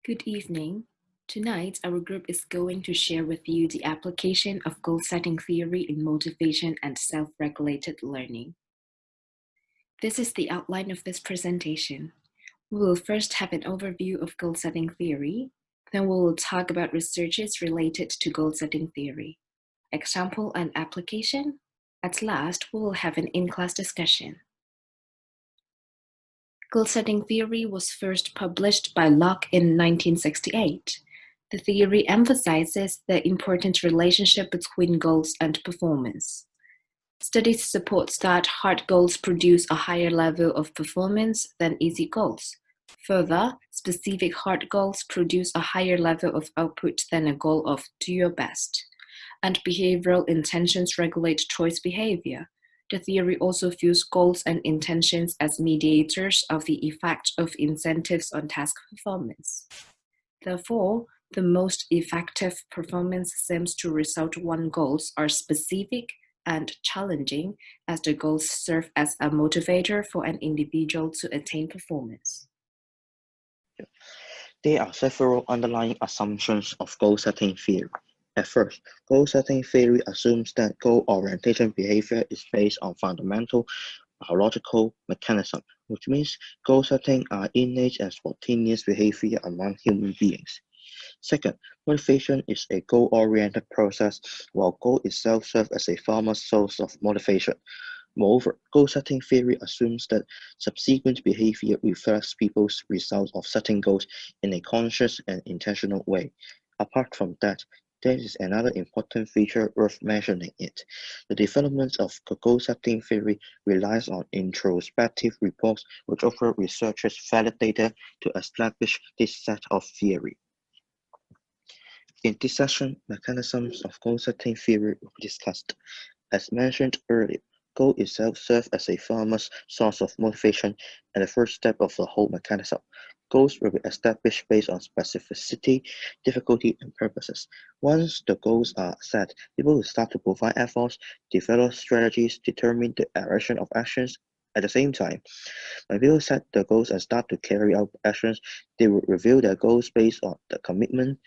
Good evening. Tonight, our group is going to share with you the application of goal-setting theory in motivation and self-regulated learning. This is the outline of this presentation. We will first have an overview of goal-setting theory, then we will talk about researches related to goal-setting theory, example and application. At last, we will have an in-class discussion. Goal-setting theory was first published by Locke in 1968. The theory emphasizes the important relationship between goals and performance. Studies support that hard goals produce a higher level of performance than easy goals. Further, specific hard goals produce a higher level of output than a goal of do your best. And behavioral intentions regulate choice behavior. The theory also views goals and intentions as mediators of the effect of incentives on task performance. Therefore, the most effective performance seems to result when goals are specific and challenging, as the goals serve as a motivator for an individual to attain performance. There are several underlying assumptions of goal-setting theory. At first, goal-setting theory assumes that goal orientation behavior is based on fundamental biological mechanism, which means goal-setting are innate and spontaneous behavior among human beings. Second, motivation is a goal-oriented process, while goal itself serves as a formal source of motivation. Moreover, goal-setting theory assumes that subsequent behavior reflects people's results of setting goals in a conscious and intentional way. Apart from that, there is another important feature worth mentioning it. The development of goal-setting theory relies on introspective reports which offer researchers valid data to establish this set of theory. In this session, mechanisms of goal-setting theory will be discussed. As mentioned earlier, goal itself serves as a farmer's source of motivation and the first step of the whole mechanism. Goals will be established based on specificity, difficulty, and purposes. Once the goals are set, people will start to provide efforts, develop strategies, determine the direction of actions. At the same time, when people set the goals and start to carry out actions, they will review their goals based on the commitment,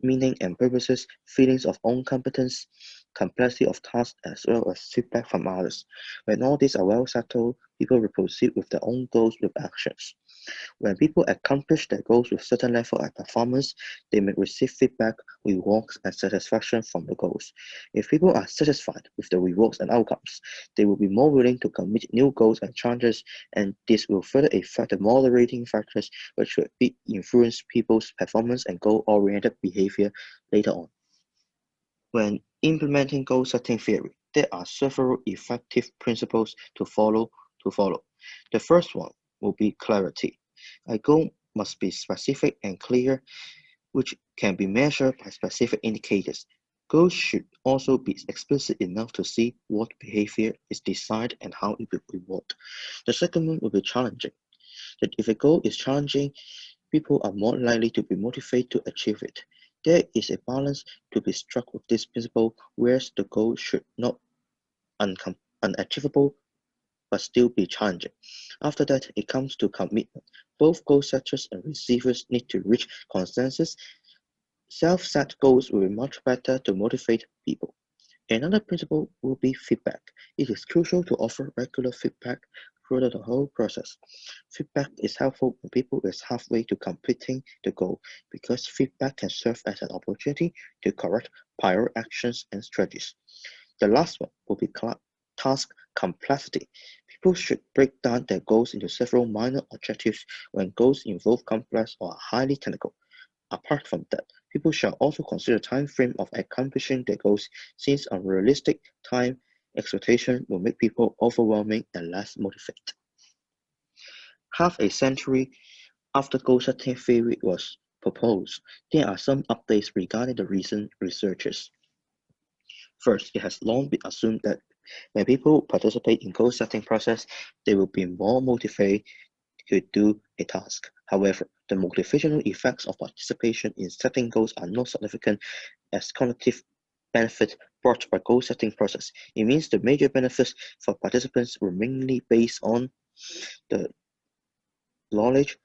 meaning and purposes, feelings of own competence, complexity of tasks, as well as feedback from others. When all these are well settled, people will proceed with their own goals with actions. When people accomplish their goals with certain level of performance, they may receive feedback, rewards, and satisfaction from the goals. If people are satisfied with the rewards and outcomes, they will be more willing to commit new goals and challenges, and this will further affect the moderating factors which will influence people's performance and goal-oriented behavior later on. When implementing goal-setting theory, there are several effective principles to follow. The first one will be clarity. A goal must be specific and clear, which can be measured by specific indicators. Goals should also be explicit enough to see what behavior is desired and how it will reward. The second one will be challenging. That if a goal is challenging, people are more likely to be motivated to achieve it. There is a balance to be struck with this principle, whereas the goal should not unachievable but still be challenging. After that, it comes to commitment. Both goal setters and receivers need to reach consensus. Self-set goals will be much better to motivate people. Another principle will be feedback. It is crucial to offer regular feedback throughout the whole process. Feedback is helpful when people is halfway to completing the goal because feedback can serve as an opportunity to correct prior actions and strategies. The last one will be task complexity. People should break down their goals into several minor objectives when goals involve complex or highly technical. Apart from that, people shall also consider the time frame of accomplishing their goals, since unrealistic time expectation will make people overwhelming and less motivated. Half a century after goal-setting theory was proposed, there are some updates regarding the recent researches. First, it has long been assumed that when people participate in goal-setting process, they will be more motivated to do a task. However, the motivational effects of participation in setting goals are not significant as cognitive benefits brought by goal-setting process. It means the major benefits for participants were mainly based on the knowledge,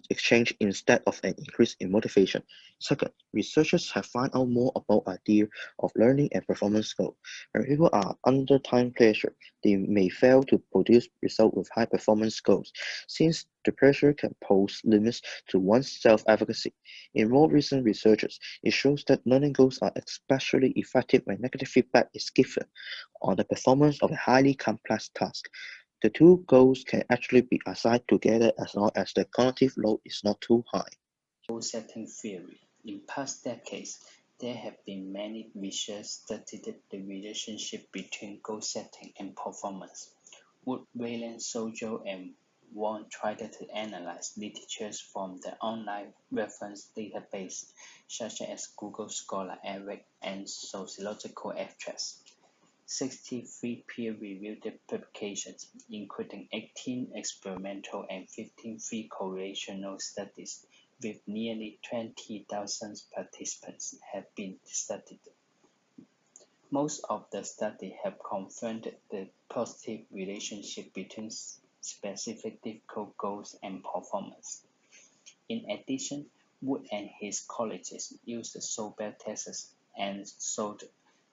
exchange instead of an increase in motivation. Second, researchers have found out more about idea of learning and performance goals. When people are under time pressure, they may fail to produce results with high performance goals, since the pressure can pose limits to one's self-efficacy. In more recent researches, it shows that learning goals are especially effective when negative feedback is given on the performance of a highly complex task. The two goals can actually be assigned together as long as the cognitive load is not too high. Goal-setting theory. In past decades, there have been many research studied the relationship between goal setting and performance. Wood, Wayland, Sojo, and Wong tried to analyze literature from the online reference database such as Google Scholar, ERIC, and Sociological Abstracts. 63 peer-reviewed publications, including 18 experimental and 15 free correlational studies with nearly 20,000 participants, have been studied. Most of the studies have confirmed the positive relationship between specific difficult goals and performance. In addition, Wood and his colleagues used the Sobel tests and showed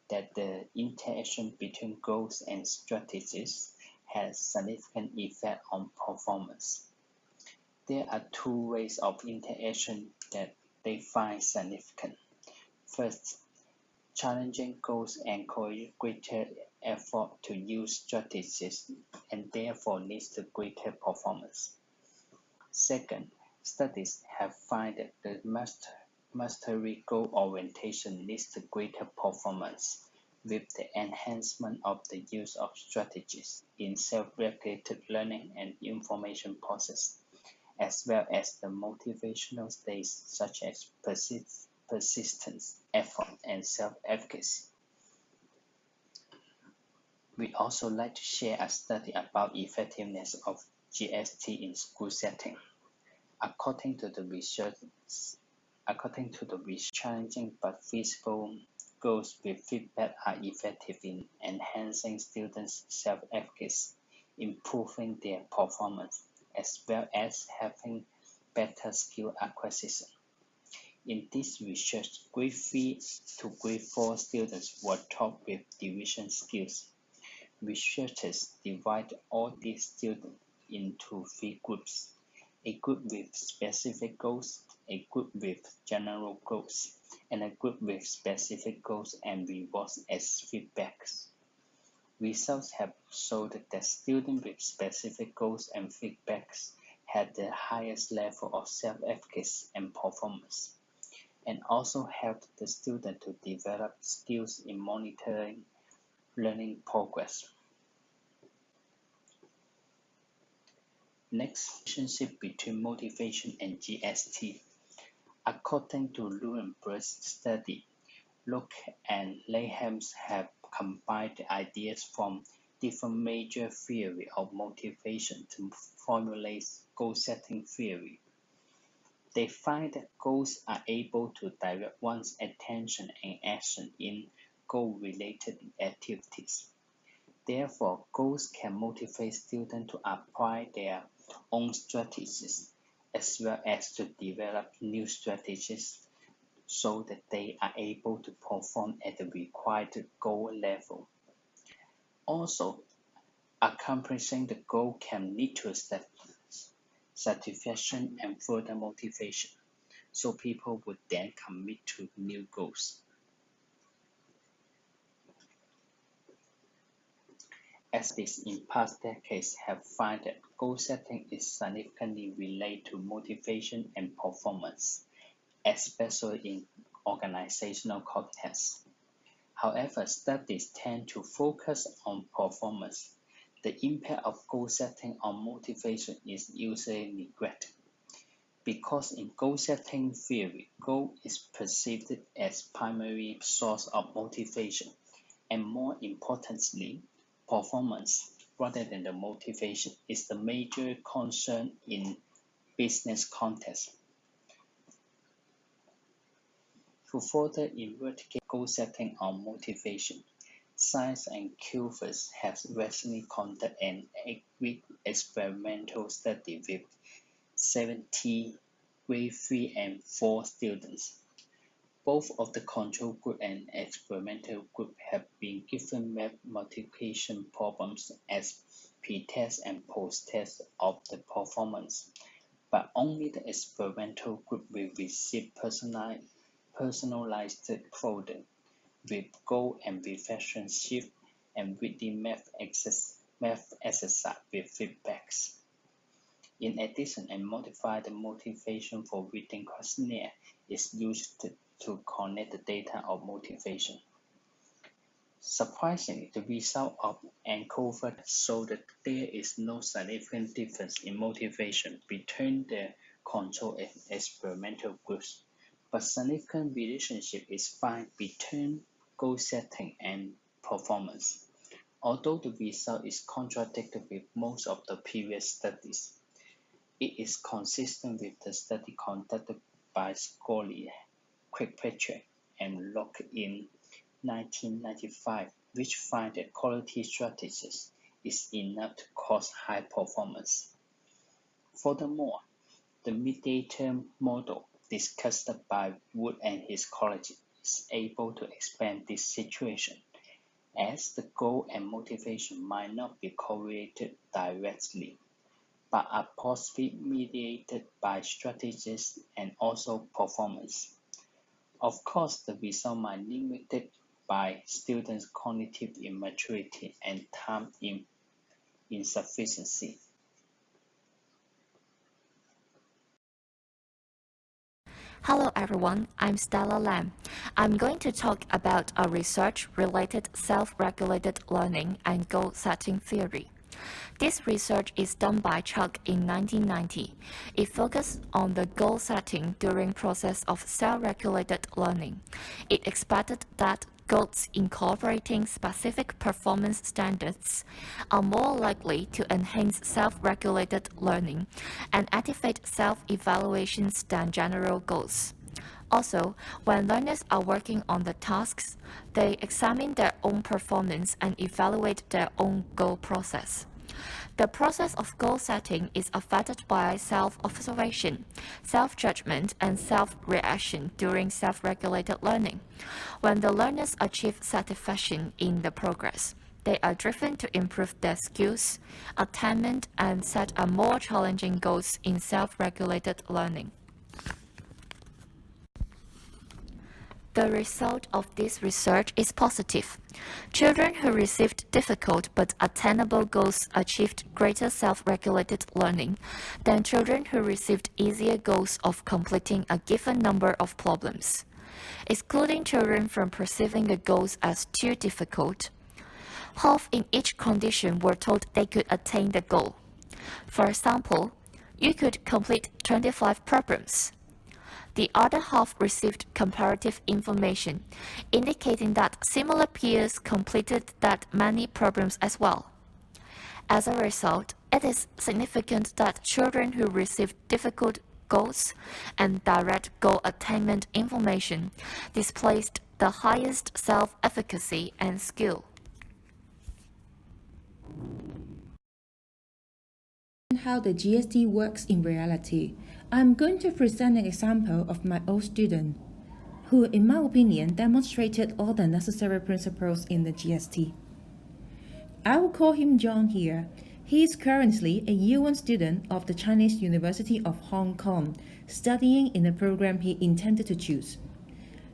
that the interaction between goals and strategies has significant effect on performance. There are two ways of interaction that they find significant. First, challenging goals encourage greater effort to use strategies and therefore leads to greater performance. Second, studies have found that the mastery goal orientation leads to greater performance with the enhancement of the use of strategies in self-regulated learning and information process, as well as the motivational states such as persistence, effort, and self-efficacy. We also like to share a study about effectiveness of GST in school setting. According to the research, challenging but feasible goals with feedback are effective in enhancing students' self-efficacy, improving their performance, as well as having better skill acquisition. In this research, grade 3 to grade 4 students were taught with division skills. Researchers divide all these students into 3 groups: a group with specific goals, a group with general goals, and a group with specific goals and rewards as feedbacks. Results have showed that students with specific goals and feedbacks had the highest level of self-efficacy and performance, and also helped the student to develop skills in monitoring learning progress. Next, relationship between motivation and GST. According to Nuremberg's study, Locke and Lehams have combined the ideas from different major theories of motivation to formulate goal-setting theory. They find that goals are able to direct one's attention and action in goal-related activities. Therefore, goals can motivate students to apply their own strategies, as well as to develop new strategies so that they are able to perform at the required goal level. Also, accomplishing the goal can lead to satisfaction and further motivation, so people would then commit to new goals. As this in past decades have found that goal setting is significantly related to motivation and performance, especially in organizational contexts. However, studies tend to focus on performance. The impact of goal setting on motivation is usually neglected, because in goal setting theory, goal is perceived as primary source of motivation, and more importantly, performance, rather than the motivation, is the major concern in business context. To further investigate goal setting on motivation, Science and Culvers has recently conducted an 8-week experimental study with 70 grade 3 and 4 students. Both of the control group and experimental group have been given math multiplication problems as pre-test and post-test of the performance, but only the experimental group will receive personalized folder with goal and reflection sheet and weekly math exercise with feedbacks. In addition, a modified motivation for reading questionnaire is used to connect the data of motivation. Surprisingly, the result of ENCOVER showed that there is no significant difference in motivation between the control and experimental groups, but significant relationship is found between goal setting and performance. Although the result is contradictory with most of the previous studies, it is consistent with the study conducted by Scully, Kirkpatrick, and Locke in 1995, which find that quality strategies is enough to cause high performance. Furthermore, the mediator model discussed by Wood and his colleagues is able to expand this situation, as the goal and motivation might not be correlated directly, but are possibly mediated by strategies and also performance. Of course, the result might be limited by students' cognitive immaturity and time insufficiency. Hello everyone, I'm Stella Lam. I'm going to talk about a research-related self-regulated learning and goal-setting theory. This research is done by Chuck in 1990. It focused on the goal setting during process of self-regulated learning. It expected that goals incorporating specific performance standards are more likely to enhance self-regulated learning and activate self-evaluations than general goals. Also, when learners are working on the tasks, they examine their own performance and evaluate their own goal process. The process of goal setting is affected by self-observation, self-judgment, and self-reaction during self-regulated learning. When the learners achieve satisfaction in the progress, they are driven to improve their skills, attainment, and set a more challenging goals in self-regulated learning. The result of this research is positive. Children who received difficult but attainable goals achieved greater self-regulated learning than children who received easier goals of completing a given number of problems. Excluding children from perceiving the goals as too difficult, half in each condition were told they could attain the goal. For example, you could complete 25 problems. The other half received comparative information, indicating that similar peers completed that many problems as well. As a result, it is significant that children who received difficult goals and direct goal attainment information displayed the highest self-efficacy and skill. How the GST works in reality, I'm going to present an example of my old student, who in my opinion demonstrated all the necessary principles in the GST. I will call him John here. He is currently a Year 1 student of the Chinese University of Hong Kong, studying in a program he intended to choose.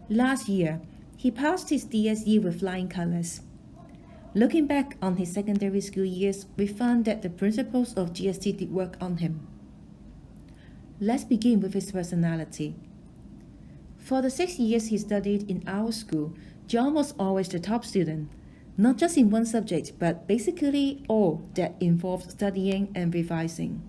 Last year, he passed his DSE with flying colors. Looking back on his secondary school years, we found that the principles of GST did work on him. Let's begin with his personality. For the 6 years he studied in our school, John was always the top student, not just in one subject, but basically all that involved studying and revising.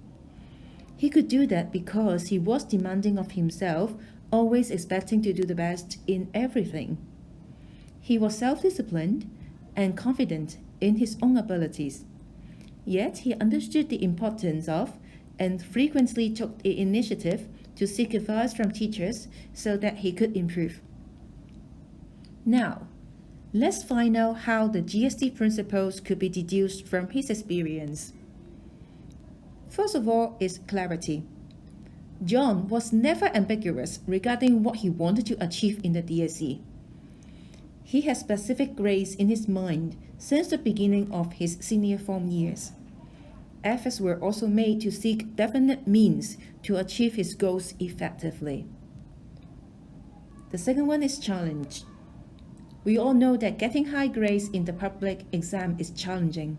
He could do that because he was demanding of himself, always expecting to do the best in everything. He was self-disciplined and confident in his own abilities. Yet he understood the importance of and frequently took the initiative to seek advice from teachers so that he could improve. Now, let's find out how the GST principles could be deduced from his experience. First of all is clarity. John was never ambiguous regarding what he wanted to achieve in the DSE. He had specific grades in his mind since the beginning of his senior form years. Efforts were also made to seek definite means to achieve his goals effectively. The second one is challenge. We all know that getting high grades in the public exam is challenging,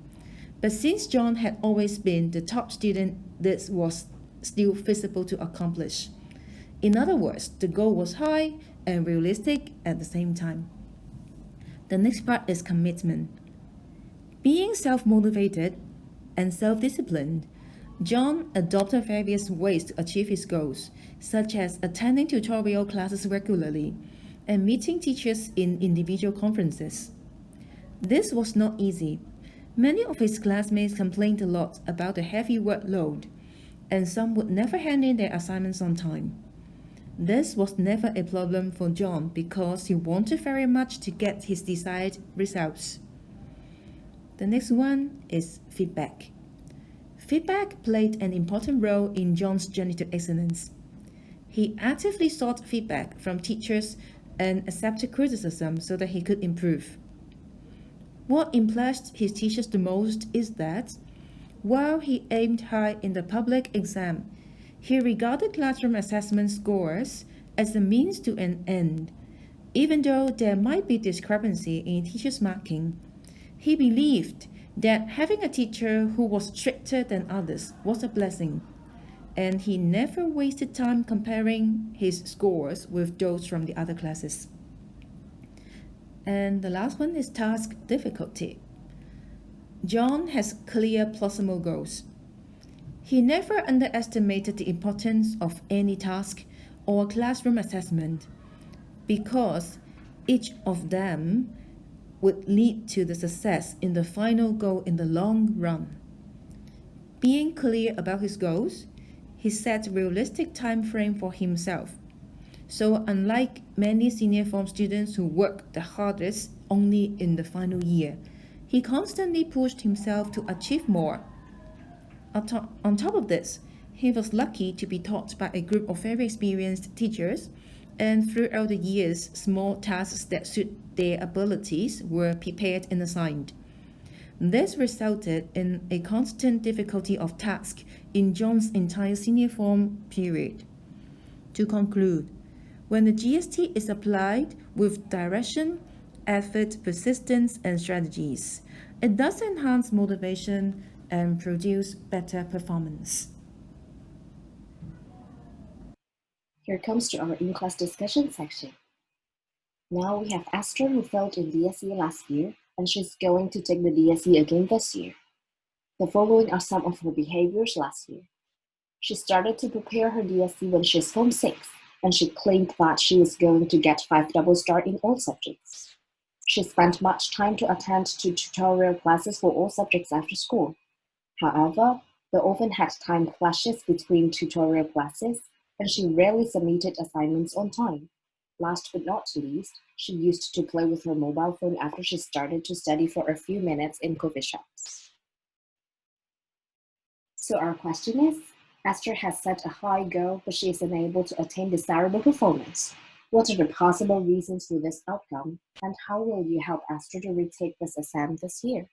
but since John had always been the top student, this was still feasible to accomplish. In other words, the goal was high and realistic at the same time. The next part is commitment. Being self-motivated and self-disciplined, John adopted various ways to achieve his goals, such as attending tutorial classes regularly and meeting teachers in individual conferences. This was not easy. Many of his classmates complained a lot about the heavy workload, and some would never hand in their assignments on time. This was never a problem for John because he wanted very much to get his desired results. The next one is feedback. Feedback played an important role in John's journey to excellence. He actively sought feedback from teachers and accepted criticism so that he could improve. What impressed his teachers the most is that, while he aimed high in the public exam, he regarded classroom assessment scores as a means to an end. Even though there might be discrepancy in teachers' marking, he believed that having a teacher who was stricter than others was a blessing, and he never wasted time comparing his scores with those from the other classes. And the last one is task difficulty. John has clear, plausible goals. He never underestimated the importance of any task or classroom assessment because each of them would lead to the success in the final goal in the long run. Being clear about his goals, he set a realistic time frame for himself. So unlike many senior form students who work the hardest only in the final year, he constantly pushed himself to achieve more. On top of this, he was lucky to be taught by a group of very experienced teachers, and throughout the years, small tasks that suit their abilities were prepared and assigned. This resulted in a constant difficulty of task in John's entire senior form period. To conclude, when the GST is applied with direction, effort, persistence, and strategies, it does enhance motivation and produce better performance. Here comes to our in-class discussion section. Now we have Esther who failed in DSE last year, and she's going to take the DSE again this year. The following are some of her behaviors last year. She started to prepare her DSE when she's Form 6, and she claimed that she was going to get 5 double star in all subjects. She spent much time to attend to tutorial classes for all subjects after school. However, they often had time clashes between tutorial classes, and she rarely submitted assignments on time. Last but not least, she used to play with her mobile phone after she started to study for a few minutes in coffee shops. So our question is, Esther has set a high goal, but she is unable to attain desirable performance. What are the possible reasons for this outcome, and how will you help Esther to retake this exam this year?